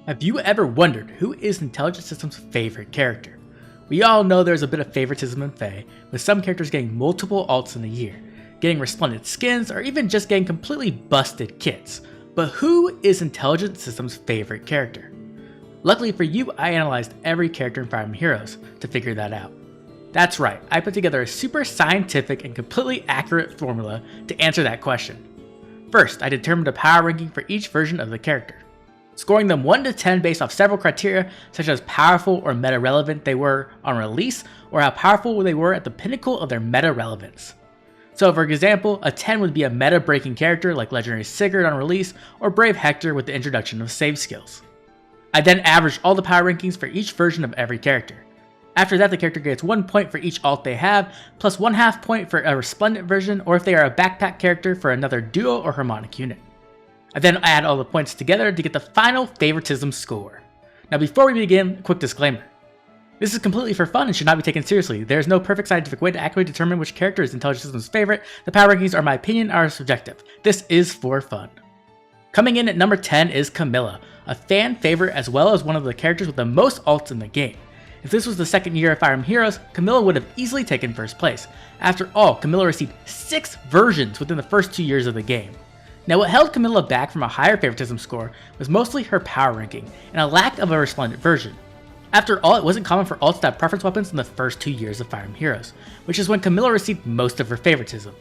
Have you ever wondered who is Intelligent System's favorite character? We all know there's a bit of favoritism in Fae, with some characters getting multiple alts in a year, getting resplendent skins, or even just getting completely busted kits. But who is Intelligent System's favorite character? Luckily for you, I analyzed every character in Fire Emblem Heroes to figure that out. That's right, I put together a super scientific and completely accurate formula to answer that question. First, I determined a power ranking for each version of the character, scoring them 1 to 10 based off several criteria such as powerful or meta relevant they were on release, or how powerful they were at the pinnacle of their meta relevance. So for example, a 10 would be a meta breaking character like Legendary Sigurd on release, or Brave Hector with the introduction of save skills. I then averaged all the power rankings for each version of every character. After that, the character gets 1 point for each alt they have, plus 1/2 point for a resplendent version, or if they are a backpack character for another duo or harmonic unit. I then add all the points together to get the final favoritism score. Now before we begin, a quick disclaimer. This is completely for fun and should not be taken seriously. There is no perfect scientific way to accurately determine which character is Intelligent System's favorite. The power rankings are my opinion, are subjective. This is for fun. Coming in at number 10 is Camilla, a fan favorite as well as one of the characters with the most alts in the game. If this was the second year of Fire Emblem Heroes, Camilla would have easily taken first place. After all, Camilla received 6 versions within the first 2 years of the game. Now what held Camilla back from a higher favoritism score was mostly her power ranking and a lack of a resplendent version. After all, it wasn't common for alts to have preference weapons in the first 2 years of Fire Emblem Heroes, which is when Camilla received most of her favoritism.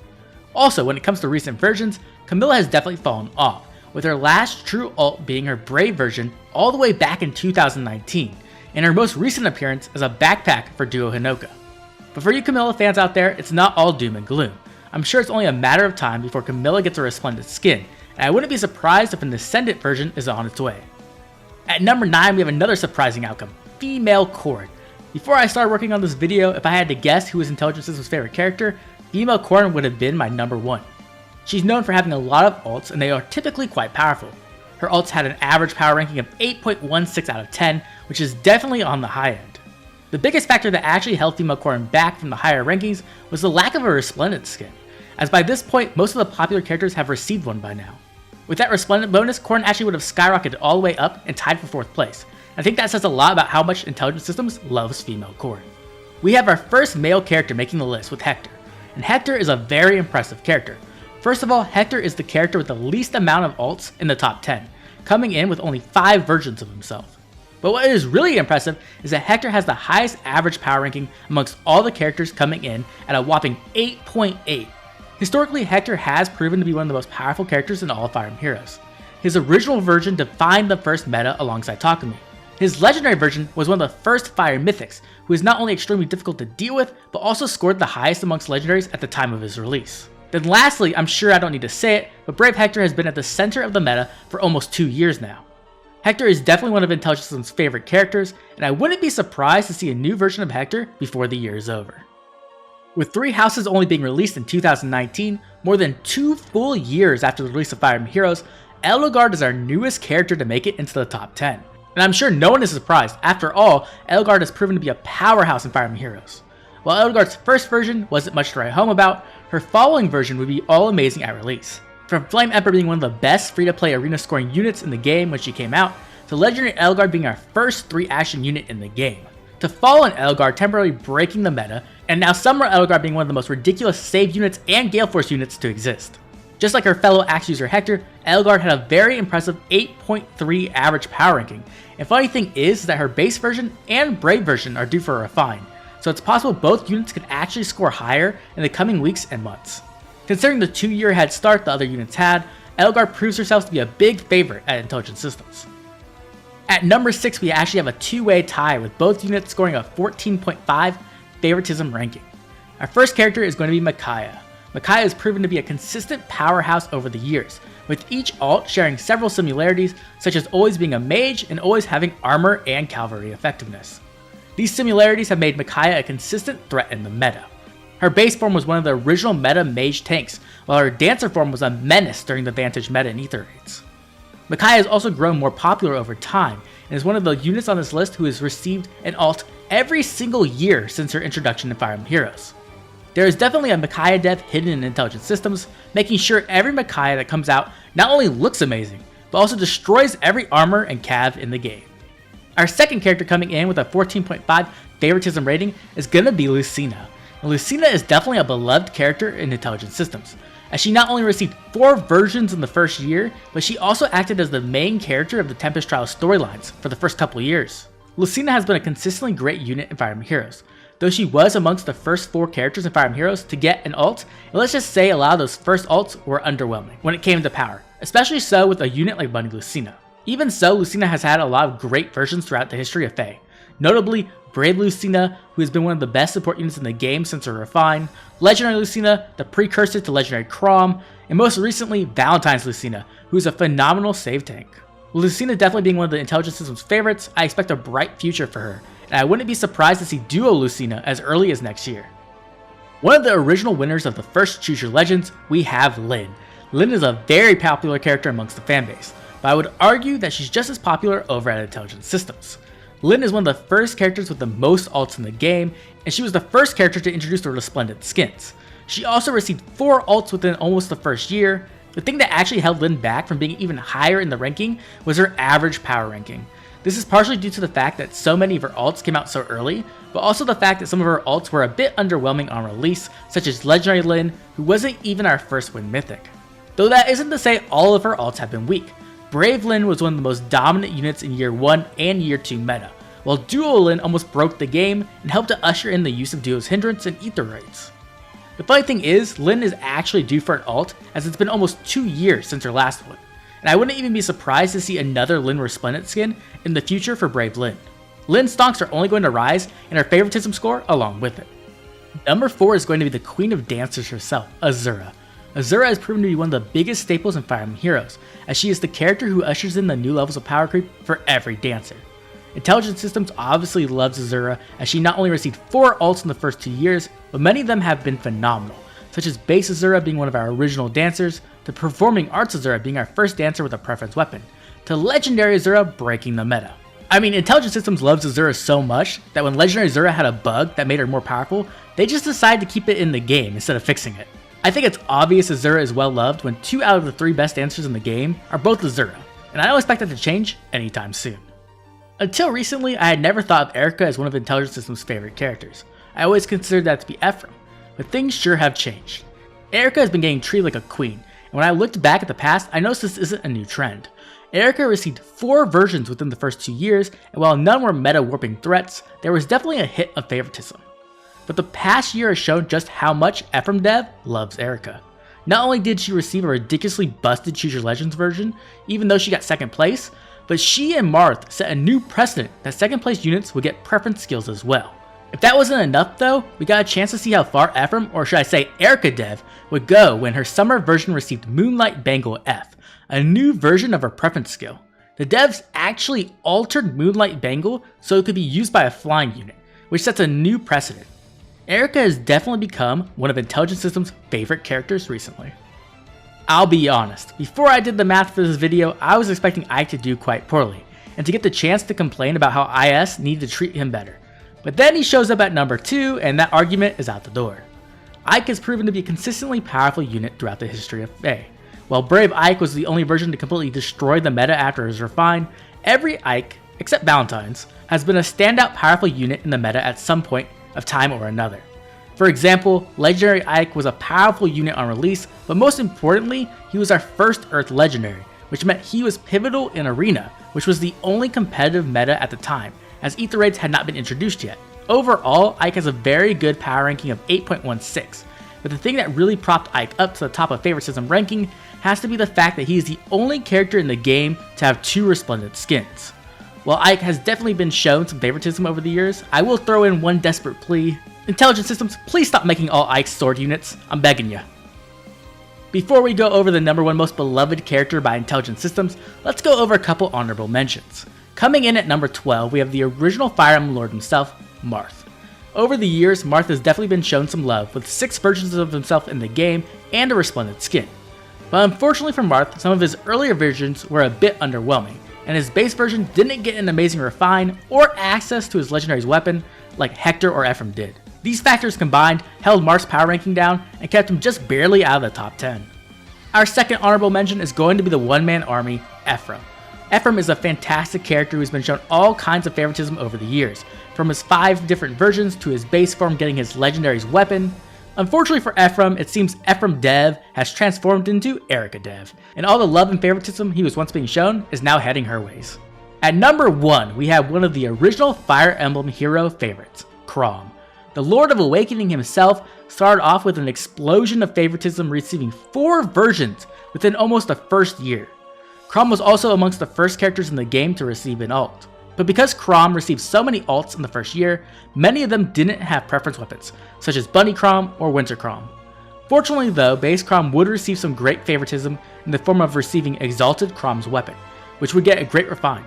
Also, when it comes to recent versions, Camilla has definitely fallen off, with her last true alt being her Brave version all the way back in 2019, and her most recent appearance as a backpack for Duo Hinoka. But for you Camilla fans out there, it's not all doom and gloom. I'm sure it's only a matter of time before Camilla gets a resplendent skin, and I wouldn't be surprised if an Ascendant version is on its way. At number 9, we have another surprising outcome, Female Corrin. Before I started working on this video, if I had to guess who is Intelligent System's favorite character, Female Corrin would have been my number 1. She's known for having a lot of alts, and they are typically quite powerful. Her alts had an average power ranking of 8.16 out of 10, which is definitely on the high end. The biggest factor that actually held Female Corrin back from the higher rankings was the lack of a resplendent skin, as by this point most of the popular characters have received one by now. With that resplendent bonus, Corrin actually would have skyrocketed all the way up and tied for 4th place. I think that says a lot about how much Intelligent Systems loves Female Corrin. We have our first male character making the list with Hector, and Hector is a very impressive character. First of all, Hector is the character with the least amount of alts in the top 10, coming in with only 5 versions of himself. But what is really impressive is that Hector has the highest average power ranking amongst all the characters coming in at a whopping 8.8. Historically, Hector has proven to be one of the most powerful characters in all of Fire Emblem Heroes. His original version defined the first meta alongside Takumi. His legendary version was one of the first Fire Mythics, who is not only extremely difficult to deal with, but also scored the highest amongst legendaries at the time of his release. Then lastly, I'm sure I don't need to say it, but Brave Hector has been at the center of the meta for almost 2 years now. Hector is definitely one of Intelligent System's favorite characters, and I wouldn't be surprised to see a new version of Hector before the year is over. With 3 houses only being released in 2019, more than 2 full years after the release of Fire Emblem Heroes, Edelgard is our newest character to make it into the top 10. And I'm sure no one is surprised. After all, Edelgard has proven to be a powerhouse in Fire Emblem Heroes. While Edelgard's first version wasn't much to write home about, her following version would be all amazing at release. From Flame Emperor being one of the best free-to-play arena scoring units in the game when she came out, to Legendary Edelgard being our first 3-action unit in the game, to Fallen Edelgard temporarily breaking the meta, and now Summer Edelgard being one of the most ridiculous save units and Gale Force units to exist. Just like her fellow axe user Hector, Edelgard had a very impressive 8.3 average power ranking, and funny thing is that her base version and Brave version are due for a refine, so it's possible both units could actually score higher in the coming weeks and months. Considering the 2-year head start the other units had, Edelgard proves herself to be a big favorite at Intelligent Systems. At number 6, we actually have a 2-way tie with both units scoring a 14.5 favoritism ranking. Our first character is going to be Micaiah. Micaiah has proven to be a consistent powerhouse over the years, with each alt sharing several similarities, such as always being a mage and always having armor and cavalry effectiveness. These similarities have made Micaiah a consistent threat in the meta. Her base form was one of the original meta mage tanks, while her dancer form was a menace during the Vantage meta in Aether raids. Micaiah has also grown more popular over time, and is one of the units on this list who has received an alt every single year since her introduction in Fire Emblem Heroes. There is definitely a Micaiah dev hidden in Intelligent Systems, making sure every Micaiah that comes out not only looks amazing, but also destroys every armor and cav in the game. Our second character coming in with a 14.5 favoritism rating is gonna be Lucina. And Lucina is definitely a beloved character in Intelligent Systems, as she not only received 4 versions in the first year, but she also acted as the main character of the Tempest Trials storylines for the first couple years. Lucina has been a consistently great unit in Fire Emblem Heroes, though she was amongst the first 4 characters in Fire Emblem Heroes to get an ult, and let's just say a lot of those first ults were underwhelming when it came to power, especially so with a unit like Bunny Lucina. Even so, Lucina has had a lot of great versions throughout the history of Fae, notably Brave Lucina, who has been one of the best support units in the game since her refine, Legendary Lucina, the precursor to Legendary Chrom, and most recently Valentine's Lucina, who is a phenomenal save tank. With Lucina definitely being one of the Intelligent Systems favorites, I expect a bright future for her, and I wouldn't be surprised to see Duo Lucina as early as next year. One of the original winners of the first Choose Your Legends, we have Lyn. Lyn is a very popular character amongst the fanbase, but I would argue that she's just as popular over at Intelligent Systems. Lyn is one of the first characters with the most ults in the game, and she was the first character to introduce the resplendent skins. She also received 4 ults within almost the first year. The thing that actually held Lyn back from being even higher in the ranking was her average power ranking. This is partially due to the fact that so many of her ults came out so early, but also the fact that some of her ults were a bit underwhelming on release, such as Legendary Lyn, who wasn't even our first win mythic. Though that isn't to say all of her ults have been weak. Brave Lyn was one of the most dominant units in Year 1 and Year 2 meta, while Duo Lyn almost broke the game and helped to usher in the use of Duo's Hindrance and Ether Raids. The funny thing is, Lyn is actually due for an ult, as it's been almost 2 years since her last one, and I wouldn't even be surprised to see another Lyn Resplendent skin in the future for Brave Lyn. Lyn's stonks are only going to rise, and her favoritism score along with it. Number 4 is going to be the Queen of Dancers herself, Azura. Azura has proven to be one of the biggest staples in Fire Emblem Heroes, as she is the character who ushers in the new levels of power creep for every dancer. Intelligent Systems obviously loves Azura, as she not only received 4 ults in the first 2 years, but many of them have been phenomenal, such as Base Azura being one of our original dancers, to Performing Arts Azura being our first dancer with a preference weapon, to Legendary Azura breaking the meta. I mean, Intelligent Systems loves Azura so much that when Legendary Azura had a bug that made her more powerful, they just decided to keep it in the game instead of fixing it. I think it's obvious Azura is well loved when 2 out of the 3 best dancers in the game are both Azura, and I don't expect that to change anytime soon. Until recently, I had never thought of Erica as one of Intelligent Systems' favorite characters. I always considered that to be Ephraim, but things sure have changed. Erica has been getting treated like a queen, and when I looked back at the past, I noticed this isn't a new trend. Erica received 4 versions within the first 2 years, and while none were meta warping threats, there was definitely a hit of favoritism. But the past year has shown just how much Ephraim Dev loves Erica. Not only did she receive a ridiculously busted Choose Your Legends version, even though she got 2nd place, but she and Marth set a new precedent that 2nd place units would get preference skills as well. If that wasn't enough though, we got a chance to see how far Ephraim, or should I say Erica Dev, would go when her summer version received Moonlight Bangle F, a new version of her preference skill. The devs actually altered Moonlight Bangle so it could be used by a flying unit, which sets a new precedent. Erica has definitely become one of Intelligent Systems' favorite characters recently. I'll be honest, before I did the math for this video, I was expecting Ike to do quite poorly, and to get the chance to complain about how IS needed to treat him better. But then he shows up at number 2, and that argument is out the door. Ike has proven to be a consistently powerful unit throughout the history of Fae. While Brave Ike was the only version to completely destroy the meta after his refine, every Ike, except Valentine's, has been a standout powerful unit in the meta at some point of time or another. For example, Legendary Ike was a powerful unit on release, but most importantly, he was our first Earth Legendary, which meant he was pivotal in Arena, which was the only competitive meta at the time, as Ether Raids had not been introduced yet. Overall, Ike has a very good power ranking of 8.16, but the thing that really propped Ike up to the top of favoritism ranking has to be the fact that he is the only character in the game to have 2 resplendent skins. While Ike has definitely been shown some favoritism over the years, I will throw in one desperate plea. Intelligent Systems, please stop making all Ike's sword units, I'm begging ya. Before we go over the number 1 most beloved character by Intelligent Systems, let's go over a couple honorable mentions. Coming in at number 12, we have the original Fire Emblem Lord himself, Marth. Over the years, Marth has definitely been shown some love, with 6 versions of himself in the game and a resplendent skin. But unfortunately for Marth, some of his earlier versions were a bit underwhelming, and his base version didn't get an amazing refine or access to his legendary's weapon like Hector or Ephraim did. These factors combined held Marth's power ranking down and kept him just barely out of the top 10. Our second honorable mention is going to be the one-man army, Ephraim. Ephraim is a fantastic character who's been shown all kinds of favoritism over the years, from his 5 different versions to his base form getting his legendary's weapon. Unfortunately for Ephraim, it seems Ephraim Dev has transformed into Erica Dev, and all the love and favoritism he was once being shown is now heading her ways. At number 1, we have one of the original Fire Emblem hero favorites, Chrom. The Lord of Awakening himself started off with an explosion of favoritism, receiving 4 versions within almost the first year. Chrom was also amongst the first characters in the game to receive an ult. But because Chrom received so many ults in the first year, many of them didn't have preference weapons, such as Bunny Chrom or Winter Chrom. Fortunately though, base Chrom would receive some great favoritism in the form of receiving Exalted Chrom's weapon, which would get a great refine.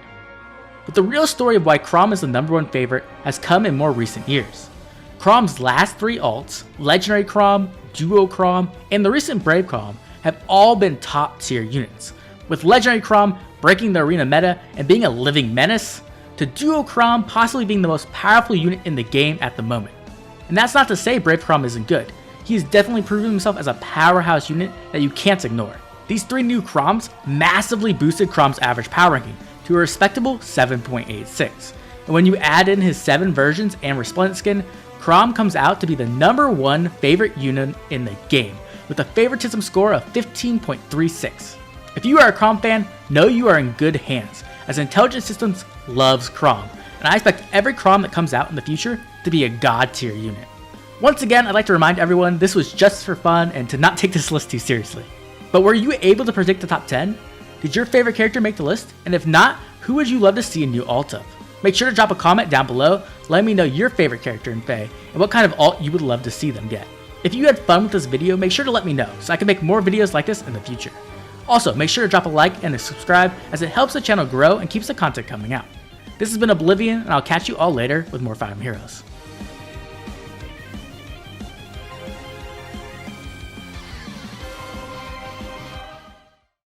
But the real story of why Chrom is the number 1 favorite has come in more recent years. Chrom's last 3 ults, Legendary Chrom, Duo Chrom, and the recent Brave Chrom have all been top tier units, with Legendary Chrom breaking the arena meta and being a living menace, to Duo Chrom possibly being the most powerful unit in the game at the moment. And that's not to say Brave Chrom isn't good. He has definitely proven himself as a powerhouse unit that you can't ignore. These 3 new Chroms massively boosted Chrom's average power ranking to a respectable 7.86, and when you add in his 7 versions and Resplendent skin, Chrom comes out to be the number 1 favorite unit in the game, with a favoritism score of 15.36. If you are a Chrom fan, know you are in good hands, as Intelligent Systems loves Chrom, and I expect every Chrom that comes out in the future to be a god tier unit. Once again, I'd like to remind everyone this was just for fun and to not take this list too seriously. But were you able to predict the top 10? Did your favorite character make the list? And if not, who would you love to see a new ult of? Make sure to drop a comment down below, letting me know your favorite character in Fae and what kind of ult you would love to see them get. If you had fun with this video, make sure to let me know so I can make more videos like this in the future. Also, make sure to drop a like and a subscribe as it helps the channel grow and keeps the content coming out. This has been Oblivion, and I'll catch you all later with more Fire Emblem Heroes.